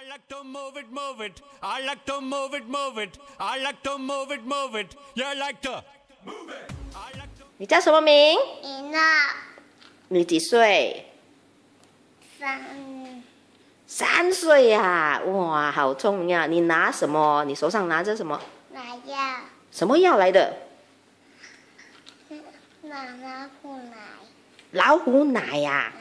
like to move it, move it. I like to move it, move it. I like to move it, move it. You like to move it. I like to. 你叫什么名？一闹你几岁？3岁呀、哇，好聪明啊！你拿什么？你手上拿着什么？拿药，什么药来的？拿老虎奶，老虎奶呀、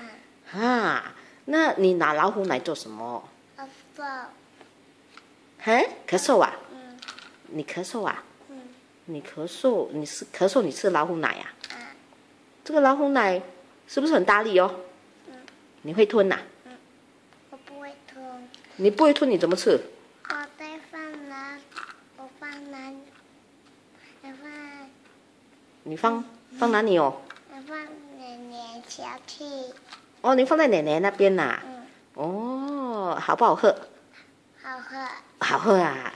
嗯，啊，那你拿老虎奶做什么？咳嗽，咳嗽啊？嗯你咳嗽啊？嗯你咳嗽，你吃老虎奶呀、啊这个老虎奶是不是很大力哦？嗯，你会吞呐、我不会吞，你不会吞，你怎么吃？我再放哪？我放哪？我放你放哪里哦？我放奶奶小气，哦，你放在奶奶那边呐、嗯，哦，好不好喝？好喝，好喝啊！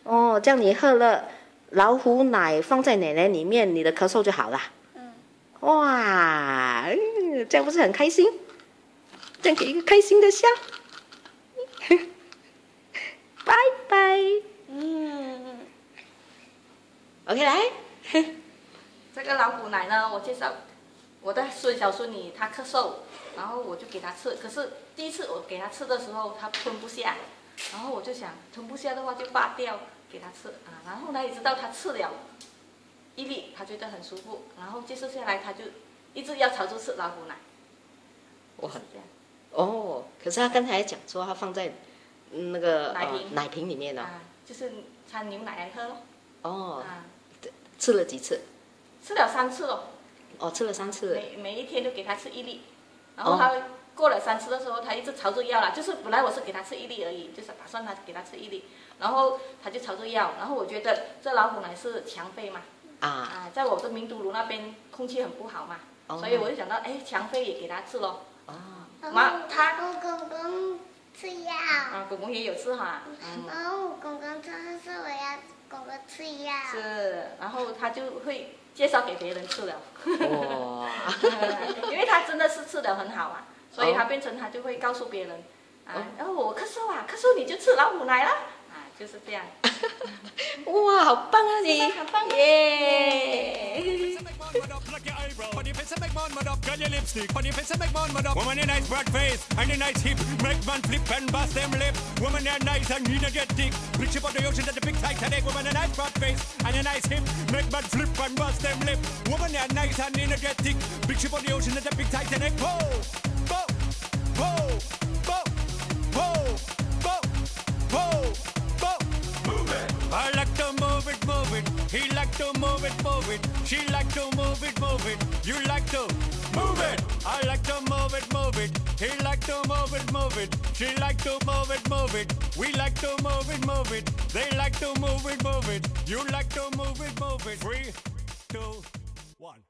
哦，这样你喝了老虎奶放在奶奶里面，你的咳嗽就好了。嗯，哇，这样不是很开心？这样给一个开心的笑。拜拜。嗯， OK， 来。这个老虎奶呢，我介绍我的小孙女，她咳嗽，然后我就给她吃。可是第一次我给她吃的时候，她吞不下，然后我就想吞不下的话就拔掉给她吃啊。然后呢，一直到她吃了1粒，她觉得很舒服，然后接受下来，她就一直要朝着吃老虎奶。哇是这样哦，可是他刚才讲说他放在那个奶瓶里面哦。啊，就是掺牛奶来喝咯。哦，啊，吃了几次？吃了3次咯。哦，吃了3次。每一天都给她吃1粒，然后她过了3次的时候，她一直朝着药了，就是本来我是给她吃1粒而已，就是打算她给她吃1粒，然后她就朝着药，然后我觉得这老虎奶是强肺嘛，在我的明都卢那边空气很不好嘛，所以我就想到，哎，强肺也给她吃咯。我公公吃药，公公也有吃哈。然后我公公吃的时候，我要公公吃药。是，然后他就会介绍给别人吃了。哇！因为他真的是吃的很好啊，所以他变成他就会告诉别人，然后我咳嗽啊，咳嗽你就吃老虎奶啦，就是这样。哇，好棒啊你！很棒耶！ On your face and make man mad up, girl your lipstick. On your face and make man mad up. Woman your nice broad face and your nice hip, make man flip and bust them lip. Woman you're nice and energetic. Big ship on the ocean at the big Titanic. Woman your nice broad face and your nice hip, make man flip and bust them lip. Woman you're nice and energetic. Big ship on the ocean at the big Titanic. Whoa, whoa, whoa, whoa, whoa, whoa, whoa, whoa. Move it. I like to move it, move it. He like to move it, move it. She like to move it, move it. You like to move it. I like to move it, move it. He like to move it, move it. She like to move it, move it. We like to move it, move it. They like to move it, move it. You like to move it, move it. 3, 2, 1.